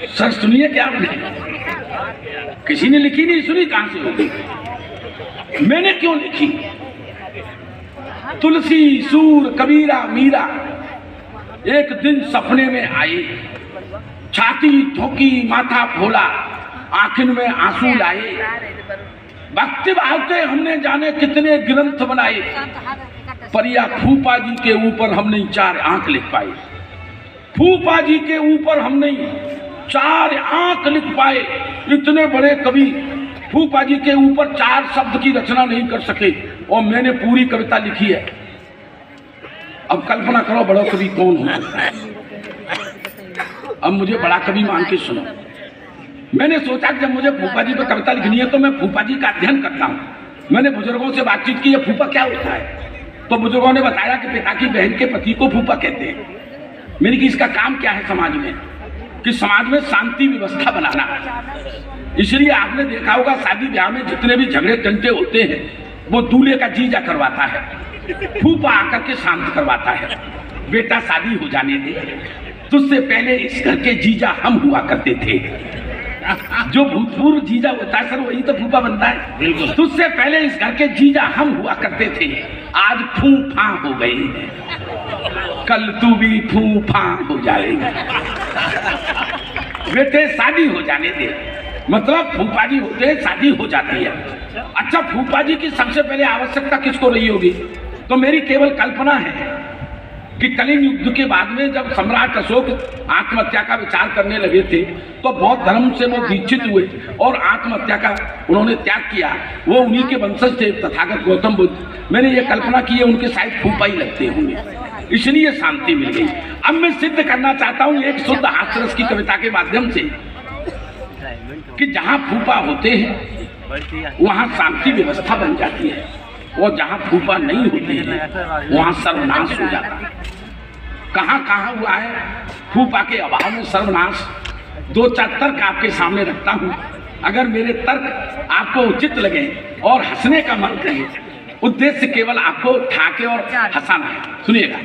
Sir सुनिए क्या आपने, किसी ने लिखी नहीं, सुनी कहां से होगी? मैंने क्यों लिखी? तुलसी, सूर, कबीरा, मीरा एक दिन सपने में आए, छाती ठोकी, माथा फोड़ा, आंखिन में आंसू लाए। भक्ति भाव के हमने जाने कितने ग्रंथ बनाए, पर या फूफा जी के ऊपर हम नहीं 4 आंख लिख पाए। फूफा जी के ऊपर हम नहीं 4 आंख लिख पाए। इतने बड़े कवि फूफा जी के ऊपर 4 शब्द की रचना नहीं कर सके, और मैंने पूरी कविता लिखी है। अब कल्पना करो बड़ा कवि कौन हो सकता है। अब मुझे बड़ा कवि मान के सुनो। मैंने सोचा कि जब मुझे फूफा जी पर कविता लिखनी है तो मैं फूफा जी का अध्ययन करता हूँ। मैंने बुजुर्गों से बातचीत की, फूफा क्या होता है? तो बुजुर्गों ने बताया कि पिता की बहन के पति को फूफा कहते हैं। मैंने कि इसका काम क्या है समाज में? कि समाज में शांति व्यवस्था बनाना। इसलिए आपने देखा होगा शादी ब्याह में जितने भी झगड़े टंटे होते हैं वो दूल्हे का जीजा करवाता है, फूफा आकर के शांत करवाता है। बेटा शादी हो जाने दे, तुझसे पहले इस घर के जीजा हम हुआ करते थे। जो भूतपूर्व जीजा होता है सर वही तो फूफा बनता है। तुझसे पहले इस घर के जीजा हम हुआ करते थे, आज फूफा हो गए हैं, कल तू भी फूफा हो जाएगा। बेटे शादी हो जाने दे, मतलब फूफा जी होते हैं शादी हो जाती है। अच्छा, फूफा जी की सबसे पहले आवश्यकता किसको रही होगी? तो मेरी केवल कल्पना है कि कलिंग युद्ध के बाद में जब सम्राट अशोक आत्महत्या का विचार करने लगे थे तो बौद्ध धर्म से वो दीक्षित हुए और आत्महत्या का उन्होंने त्याग किया। वो उन्हीं के वंशज थे, तथागत गौतम बुद्ध। मैंने ये कल्पना की है उनके शायद फूफा ही लगते होंगे, इसलिए शांति मिल गई। अब मैं सिद्ध करना चाहता हूँ एक शुद्ध हास्यरस की कविता के माध्यम से कि जहाँ फूफा होते हैं वहाँ शांति व्यवस्था बन जाती है, और जहाँ फूफा नहीं होते हैं वहाँ सर्वनाश हो जाता है। कहाँ कहाँ हुआ है फूफा के अभाव में सर्वनाश? 2-4 तर्क आपके सामने रखता हूँ। अगर मेरे तर्क आपको उचित लगे और हंसने का मन करे, उद्देश्य केवल आपको ठाके और हंसाना है, सुनिएगा।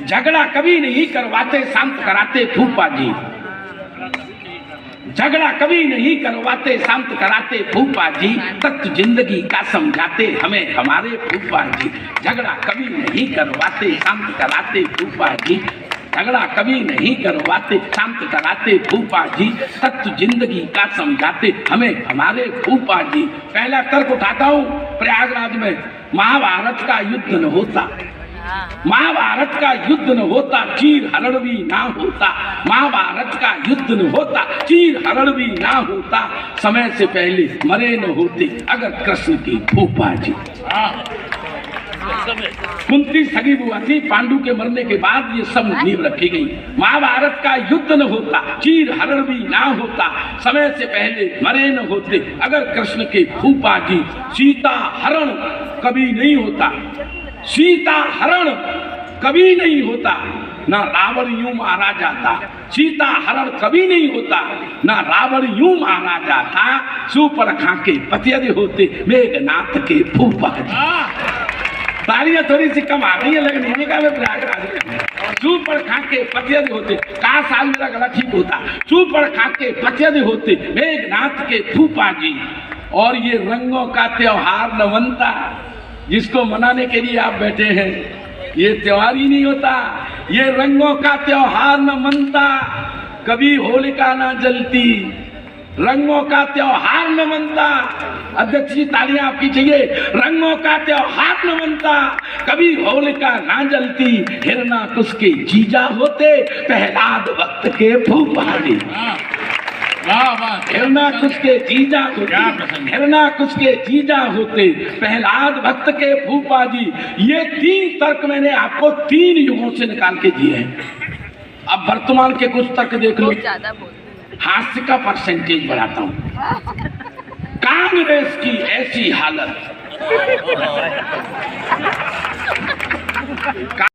झगड़ा कभी नहीं करवाते शांत कराते फूफा जी, झगड़ा कभी नहीं करवाते शांत कराते फूफा जी, तत्व जिंदगी का समझाते हमें हमारे फूफा जी। झगड़ा कभी नहीं करवाते शांत कराते फूफा जी, झगड़ा कभी नहीं करवाते शांत कराते फूफा जी, तत्व जिंदगी का समझाते हमें हमारे फूफा जी। पहला तर्क उठाता हूँ, प्रयागराज में महाभारत का युद्ध न होता, महाभारत का युद्ध न होता, चीर हरण भी ना होता। महाभारत का युद्ध न होता, चीर हरण भी ना होता, समय से पहले मरे न होते अगर कृष्ण की फूफा जी। कुंती सगी बुआ थी, पांडु के मरने के बाद ये सब नींव रखी गई। महाभारत का युद्ध न होता, चीर हरण भी ना होता, समय से पहले मरे न होते अगर कृष्ण के फूफा जी। सीता हरण कभी नहीं होता, सीता हरण कभी नहीं होता, ना रावण यूं मारा जाता। सीता हरण कभी नहीं होता, ना रावण यूं मारा जाता, सुपर्णखा के पतियद होते मेघनाथ के फूफा जी। तालियां थोड़ी सी कम आ रही है लगने का, मैं प्रयागराज सुपर्णखा के पतियद होते, का साल मेरा गला ठीक होता, सुपर्णखा के पतियद होते मेघनाथ के फूफा जी। और ये रंगों का त्योहार न बनता, जिसको मनाने के लिए आप बैठे हैं, ये त्योहार ही नहीं होता। ये रंगों का त्योहार न मनता, कभी होलिका ना जलती, रंगों का त्योहार न मनता। अध्यक्ष जी तालियां आपकी चाहिए। रंगों का त्योहार न मनता, कभी होलिका ना जलती, हिरणाकुश के जीजा होते प्रहलाद वक्त के फूफा जी। हिरणाकुश के जीजा होते, हिरणाकुश के जीजा होते प्रहलाद भक्त के फूफा जी। ये 3 तर्क मैंने आपको 3 युगों से निकाल के दिए हैं। अब वर्तमान के कुछ तर्क देख लो। हास्य का परसेंटेज बढ़ाता हूँ। कांग्रेस की ऐसी हालत